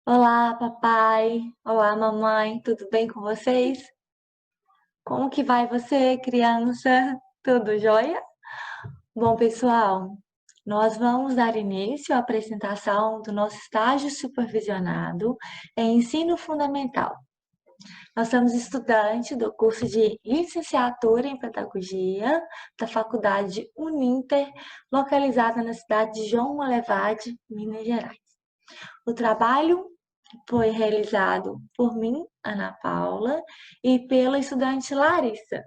Olá, papai. Olá, mamãe. Tudo bem com vocês? Como que vai você, criança? Tudo jóia? Bom, pessoal, nós vamos dar início à apresentação do nosso estágio supervisionado em ensino fundamental. Nós somos estudantes do curso de licenciatura em pedagogia da Faculdade Uninter, localizada na cidade de João Molevade, Minas Gerais. O trabalho foi realizado por mim, Ana Paula, e pela estudante Larissa.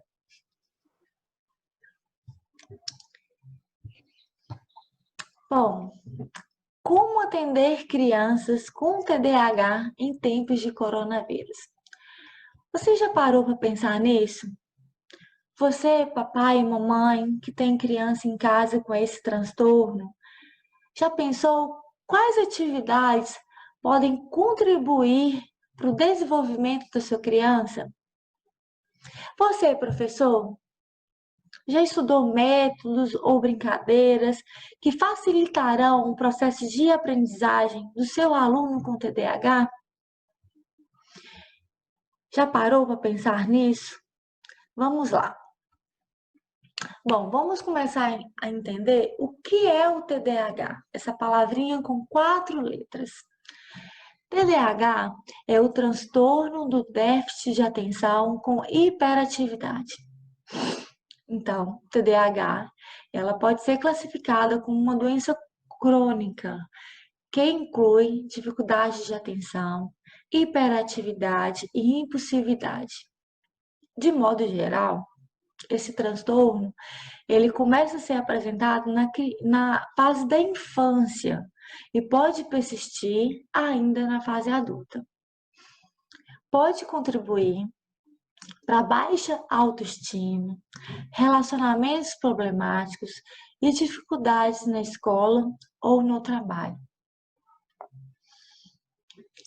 Bom, como atender crianças com TDAH em tempos de coronavírus? Você já parou para pensar nisso? Você, papai e mamãe, que tem criança em casa com esse transtorno, já pensou quais atividades podem contribuir para o desenvolvimento da sua criança? Você, professor, já estudou métodos ou brincadeiras que facilitarão o processo de aprendizagem do seu aluno com TDAH? Já parou para pensar nisso? Vamos lá. Bom, vamos começar a entender o que é o TDAH, essa palavrinha com 4 letras. TDAH é o transtorno do déficit de atenção com hiperatividade. Então, TDAH, ela pode ser classificada como uma doença crônica, que inclui dificuldade de atenção, hiperatividade e impulsividade. De modo geral, esse transtorno, ele começa a ser apresentado na fase da infância e pode persistir ainda na fase adulta. Pode contribuir para baixa autoestima, relacionamentos problemáticos e dificuldades na escola ou no trabalho.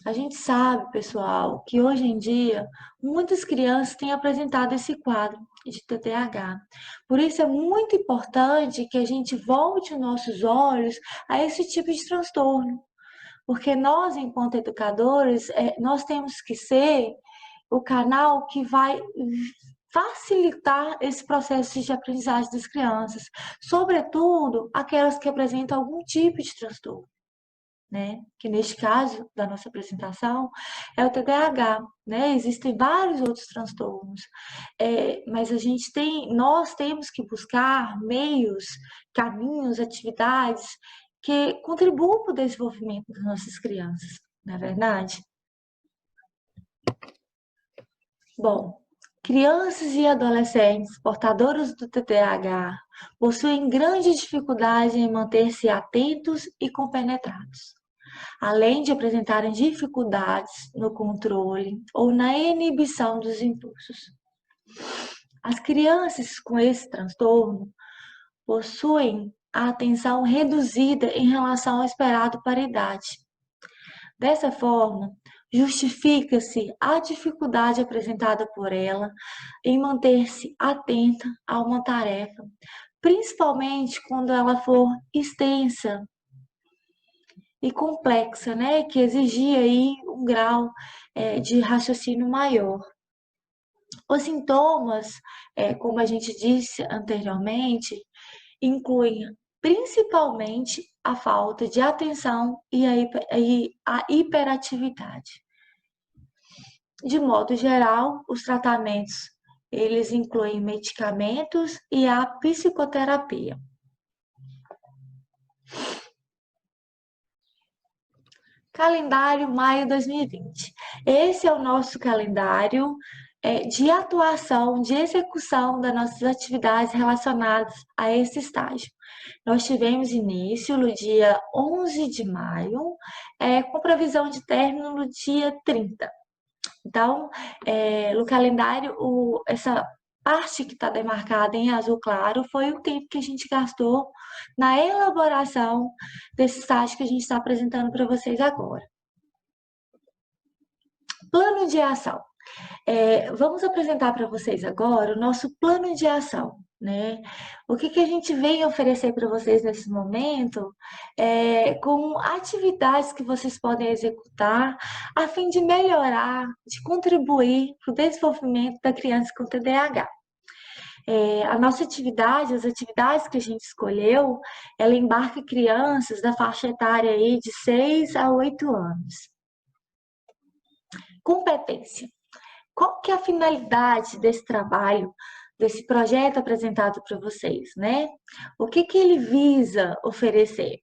A gente sabe, pessoal, que hoje em dia muitas crianças têm apresentado esse quadro de TDAH. Por isso é muito importante que a gente volte nossos olhos a esse tipo de transtorno. Porque nós, enquanto educadores, nós temos que ser o canal que vai facilitar esse processo de aprendizagem das crianças, sobretudo aquelas que apresentam algum tipo de transtorno, né? Que neste caso da nossa apresentação é o TDAH, né? Existem vários outros transtornos, mas nós temos que buscar meios, caminhos, atividades que contribuam para o desenvolvimento das nossas crianças, não é verdade? Bom, crianças e adolescentes portadores do TDAH possuem grande dificuldade em manter-se atentos e compenetrados, além de apresentarem dificuldades no controle ou na inibição dos impulsos. As crianças com esse transtorno possuem a atenção reduzida em relação ao esperado para a idade. Dessa forma, justifica-se a dificuldade apresentada por ela em manter-se atenta a uma tarefa, principalmente quando ela for extensa e complexa, né, que exigia aí um grau de raciocínio maior. Os sintomas, como a gente disse anteriormente, incluem principalmente a falta de atenção e a hiperatividade. De modo geral, os tratamentos, eles incluem medicamentos e a psicoterapia. Calendário Maio 2020. Esse é o nosso calendário de atuação, de execução das nossas atividades relacionadas a esse estágio. Nós tivemos início no dia 11 de maio, com previsão de término no dia 30. Então, no calendário, essa parte que está demarcada em azul claro foi o tempo que a gente gastou na elaboração desse estágio que a gente está apresentando para vocês agora. Plano de ação. Vamos apresentar para vocês agora o nosso plano de ação. né? O que que a gente vem oferecer para vocês nesse momento com atividades que vocês podem executar a fim de melhorar, de contribuir para o desenvolvimento da criança com TDAH. A nossa atividade, as atividades que a gente escolheu, ela embarca crianças da faixa etária aí de 6 a 8 anos. Competência. Qual que é a finalidade desse trabalho, desse projeto apresentado para vocês, né? O que que ele visa oferecer?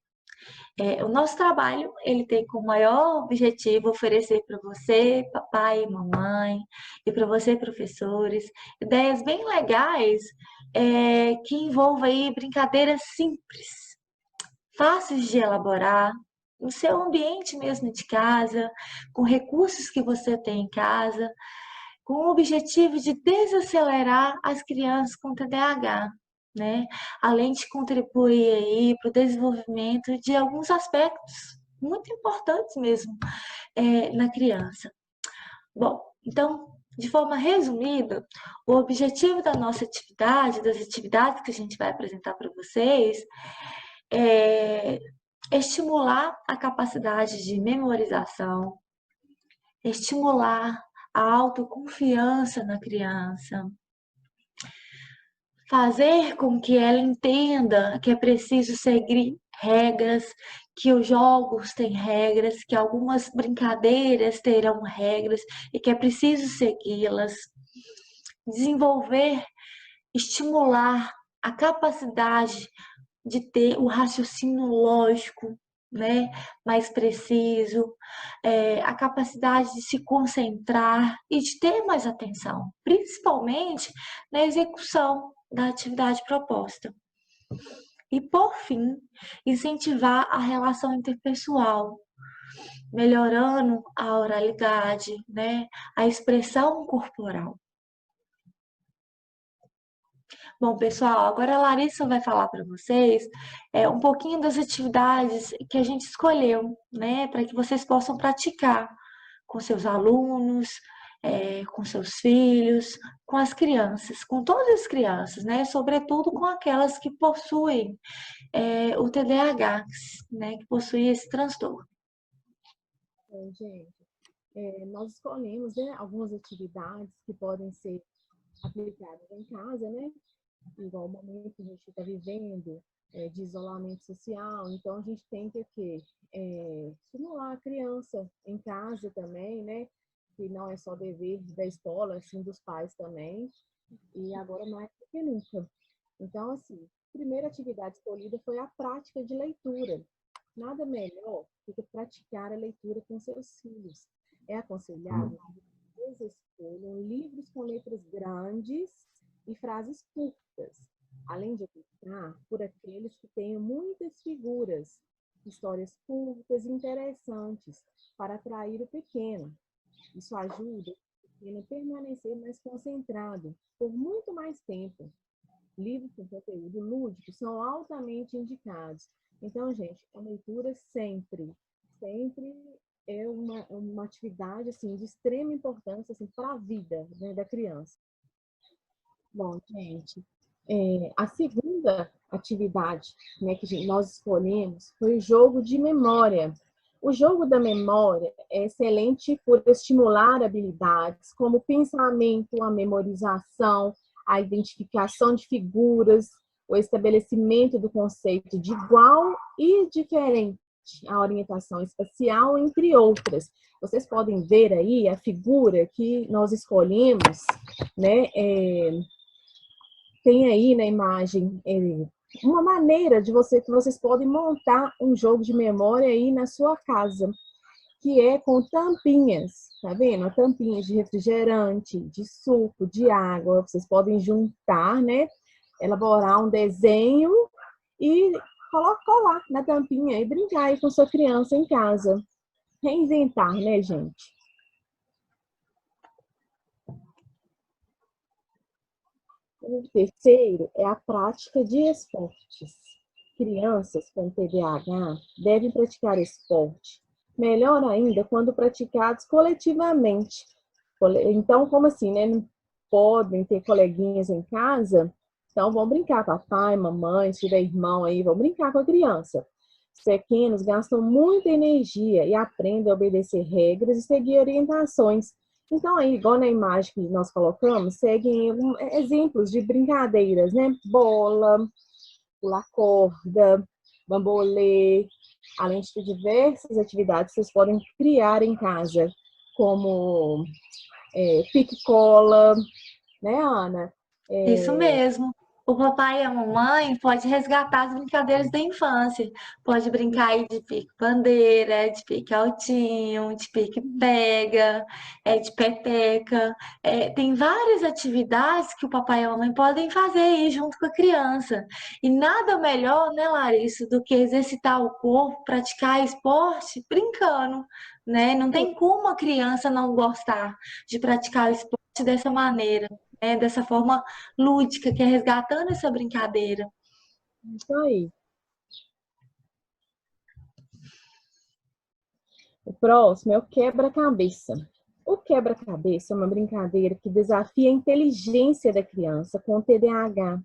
O nosso trabalho, ele tem como maior objetivo oferecer para você, papai e mamãe, e para você, professores, ideias bem legais que envolvam aí brincadeiras simples, fáceis de elaborar, no seu ambiente mesmo de casa, com recursos que você tem em casa, com o objetivo de desacelerar as crianças com TDAH, né? Além de contribuir aí para o desenvolvimento de alguns aspectos muito importantes mesmo na criança. Bom, então, de forma resumida, o objetivo da nossa atividade, das atividades que a gente vai apresentar para vocês, é estimular a capacidade de memorização, estimular a autoconfiança na criança, fazer com que ela entenda que é preciso seguir regras, que os jogos têm regras, que algumas brincadeiras terão regras e que é preciso segui-las. Desenvolver, estimular a capacidade de ter o raciocínio lógico, né, mais preciso, a capacidade de se concentrar e de ter mais atenção, principalmente na execução da atividade proposta. E, por fim, incentivar a relação interpessoal, melhorando a oralidade, né, a expressão corporal. Bom, pessoal, agora a Larissa vai falar para vocês um pouquinho das atividades que a gente escolheu, né, para que vocês possam praticar com seus alunos, com seus filhos, com as crianças, com todas as crianças, né, sobretudo com aquelas que possuem o TDAH, né, que possuem esse transtorno. Gente, nós escolhemos, né, algumas atividades que podem ser aplicadas em casa, né? Igual o momento que a gente está vivendo, de isolamento social, então a gente tem que estimular a criança em casa também, né? Que não é só dever da escola, assim, dos pais também, e agora mais do que nunca. Então, assim, a primeira atividade escolhida foi a prática de leitura. Nada melhor do que praticar a leitura com seus filhos. É aconselhável que vocês escolham livros com letras grandes e frases curtas, além de optar por aqueles que tenham muitas figuras, histórias curtas e interessantes para atrair o pequeno. Isso ajuda o pequeno a permanecer mais concentrado por muito mais tempo. Livros com conteúdo lúdico são altamente indicados. Então, gente, a leitura sempre é uma atividade assim, de extrema importância assim, para a vida, né, da criança. Bom, gente, a segunda atividade, né, que nós escolhemos foi o jogo de memória. O jogo da memória é excelente por estimular habilidades como o pensamento, a memorização, a identificação de figuras, o estabelecimento do conceito de igual e diferente, a orientação espacial, entre outras. Vocês podem ver aí a figura que nós escolhemos, né? Tem aí na imagem uma maneira de que vocês podem montar um jogo de memória aí na sua casa, que é com tampinhas, tá vendo? Tampinhas de refrigerante, de suco, de água. Vocês podem juntar, né? Elaborar um desenho e colar na tampinha e brincar aí com sua criança em casa. Reinventar, né, gente? O terceiro é a prática de esportes. Crianças com TDAH devem praticar esporte. Melhor ainda quando praticados coletivamente. Então, como assim, né? Não podem ter coleguinhas em casa, Então, vão brincar, papai, mamãe, se tiver irmão aí, vão brincar com a criança. Os pequenos gastam muita energia e aprendem a obedecer regras e seguir orientações. Então, aí, igual na imagem que nós colocamos, seguem exemplos de brincadeiras, né? Bola, pular corda, bambolê, além de ter diversas atividades que vocês podem criar em casa, como pique-cola, né, Ana? Isso mesmo. O papai e a mamãe pode resgatar as brincadeiras da infância. Pode brincar aí de pique-bandeira, de pique-altinho, de pique-pega, de peteca. Tem várias atividades que o papai e a mamãe podem fazer aí junto com a criança. E nada melhor, né, Larissa, do que exercitar o corpo, praticar esporte brincando, né? Não tem como a criança não gostar de praticar o esporte dessa maneira, né? Dessa forma lúdica, que é resgatando essa brincadeira. Isso aí. O próximo é o quebra-cabeça. O quebra-cabeça é uma brincadeira que desafia a inteligência da criança com TDAH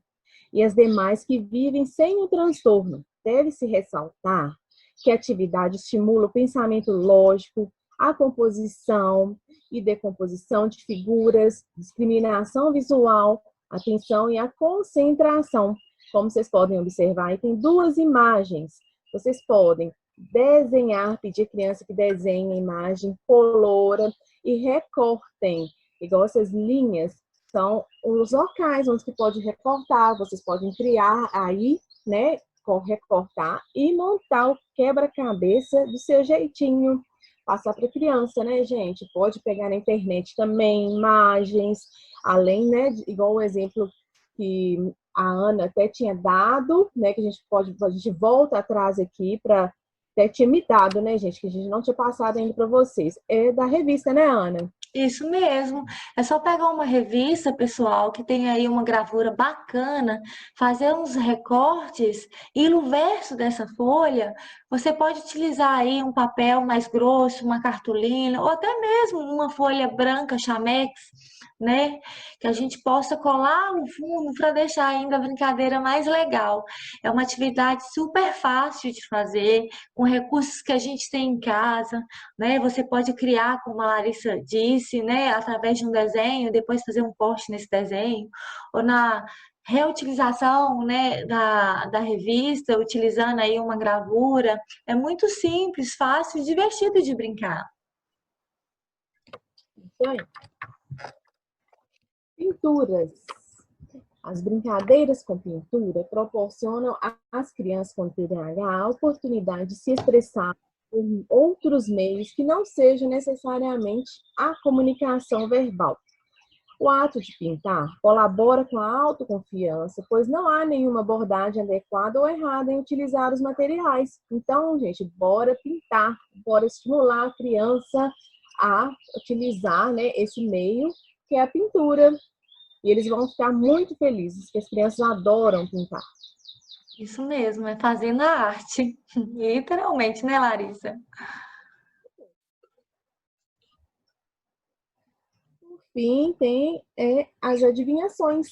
e as demais que vivem sem o transtorno. Deve-se ressaltar que a atividade estimula o pensamento lógico, a composição e decomposição de figuras, discriminação visual, atenção e a concentração. Como vocês podem observar, aí tem duas imagens. Vocês podem desenhar, pedir à criança que desenhe a imagem, colora e recortem. Igual essas linhas são os locais onde você pode recortar, vocês podem criar aí, né, recortar e montar o quebra-cabeça do seu jeitinho. Passar para a criança, né, gente? Pode pegar na internet também imagens, além, né, igual o exemplo que a Ana até tinha dado, né, que a gente volta atrás aqui para até tinha me dado, né, gente, que a gente não tinha passado ainda para vocês. É da revista, né, Ana? Isso mesmo. É só pegar uma revista, pessoal, que tem aí uma gravura bacana, fazer uns recortes e no verso dessa folha, você pode utilizar aí um papel mais grosso, uma cartolina, ou até mesmo uma folha branca, chamex, né? Que a gente possa colar no fundo para deixar ainda a brincadeira mais legal. É uma atividade super fácil de fazer, com recursos que a gente tem em casa, né? Você pode criar, como a Larissa disse, né? Através de um desenho, depois fazer um post nesse desenho, ou na reutilização, né, da revista, utilizando aí uma gravura. É muito simples, fácil e divertido de brincar. Isso aí. Pinturas. As brincadeiras com pintura proporcionam às crianças com TDAH a oportunidade de se expressar por outros meios que não sejam necessariamente a comunicação verbal. O ato de pintar colabora com a autoconfiança, pois não há nenhuma abordagem adequada ou errada em utilizar os materiais. Então, gente, bora pintar, bora estimular a criança a utilizar, né, esse meio que é a pintura. E eles vão ficar muito felizes, porque as crianças adoram pintar. Isso mesmo, é fazendo a arte. Literalmente, né, Larissa? Por fim, tem as adivinhações.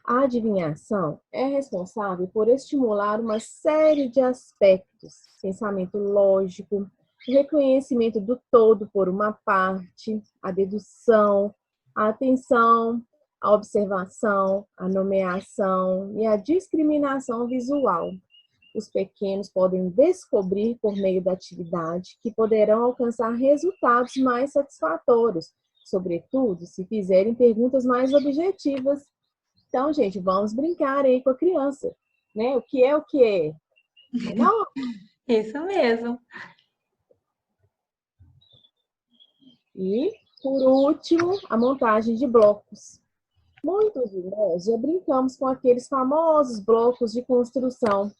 A adivinhação é responsável por estimular uma série de aspectos, pensamento lógico, o reconhecimento do todo por uma parte, a dedução, a atenção, a observação, a nomeação e a discriminação visual. Os pequenos podem descobrir por meio da atividade que poderão alcançar resultados mais satisfatórios, sobretudo se fizerem perguntas mais objetivas. Então, gente, vamos brincar aí com a criança, né? O que é o que é? Não? Isso mesmo. E, por último, a montagem de blocos. Muitos de nós já brincamos com aqueles famosos blocos de construção.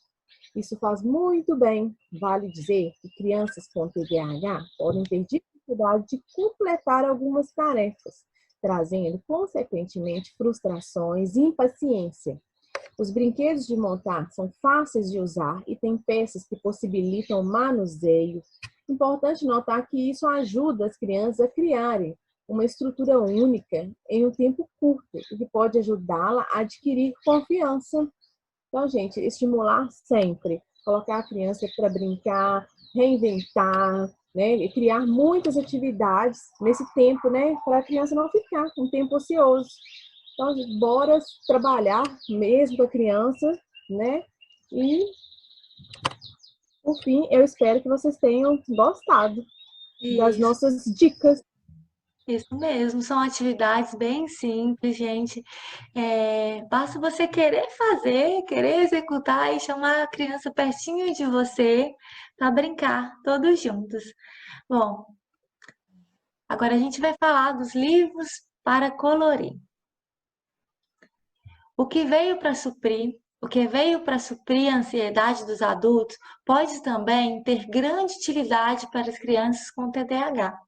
Isso faz muito bem. Vale dizer que crianças com TDAH podem ter dificuldade de completar algumas tarefas, trazendo, consequentemente, frustrações e impaciência. Os brinquedos de montar são fáceis de usar e têm peças que possibilitam o manuseio. Importante notar que isso ajuda as crianças a criarem uma estrutura única em um tempo curto, o que pode ajudá-la a adquirir confiança. Então, gente, estimular sempre, colocar a criança para brincar, reinventar, né? E criar muitas atividades nesse tempo, né? Para a criança não ficar com um tempo ocioso. Então, bora trabalhar mesmo com a criança, né? E, por fim, eu espero que vocês tenham gostado das Isso. nossas dicas. Isso mesmo, são atividades bem simples, gente. Basta você querer fazer, querer executar e chamar a criança pertinho de você para brincar, todos juntos. Bom, agora a gente vai falar dos livros para colorir. O que veio para suprir a ansiedade dos adultos pode também ter grande utilidade para as crianças com TDAH.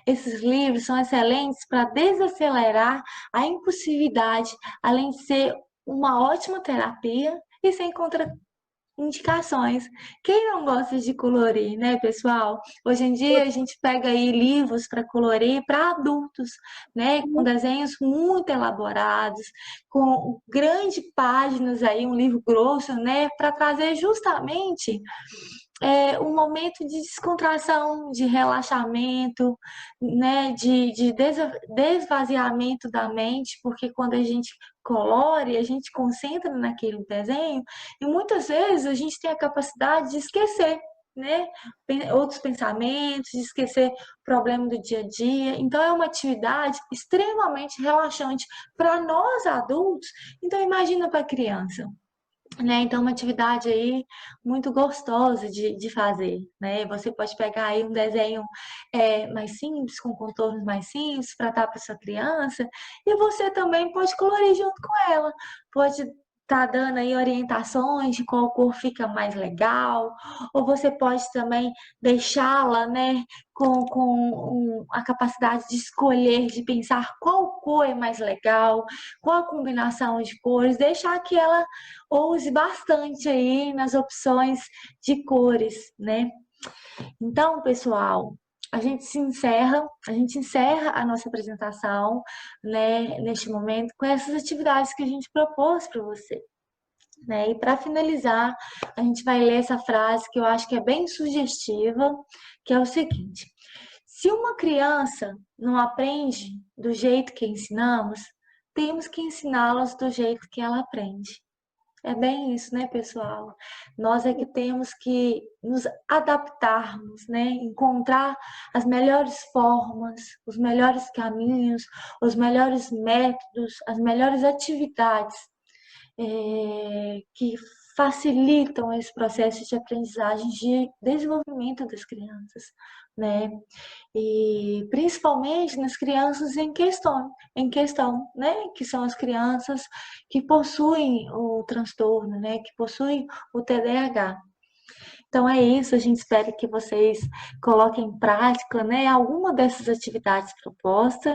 Esses livros são excelentes para desacelerar a impulsividade, além de ser uma ótima terapia e sem contraindicações. Quem não gosta de colorir, né, pessoal? Hoje em dia a gente pega aí livros para colorir para adultos, né, com desenhos muito elaborados, com grandes páginas aí, um livro grosso, né, para trazer justamente um momento de descontração, de relaxamento, né, de desvaziamento da mente, porque quando a gente colore, a gente concentra naquele desenho, e muitas vezes a gente tem a capacidade de esquecer, né, outros pensamentos, de esquecer o problema do dia a dia. Então, é uma atividade extremamente relaxante para nós adultos. Então, imagina para a criança, né? Então, uma atividade aí muito gostosa de fazer, né? Você pode pegar aí um desenho mais simples, com contornos mais simples, para dar para sua criança, e você também pode colorir junto com ela, pode estar dando aí orientações de qual cor fica mais legal, ou você pode também deixá-la, né, com a capacidade de escolher, de pensar qual cor é mais legal, qual a combinação de cores, deixar que ela ouse bastante aí nas opções de cores, né? Então, pessoal, a gente encerra a nossa apresentação, né, neste momento com essas atividades que a gente propôs para você. Né? E para finalizar, a gente vai ler essa frase que eu acho que é bem sugestiva, que é o seguinte: se uma criança não aprende do jeito que ensinamos, temos que ensiná-las do jeito que ela aprende. É bem isso, né, pessoal? Nós é que temos que nos adaptarmos, né? Encontrar as melhores formas, os melhores caminhos, os melhores métodos, as melhores atividades que facilitam esse processo de aprendizagem, de desenvolvimento das crianças, né? E principalmente nas crianças em questão, né? Que são as crianças que possuem o transtorno, né? Que possuem o TDAH. Então é isso, a gente espera que vocês coloquem em prática, né, alguma dessas atividades propostas.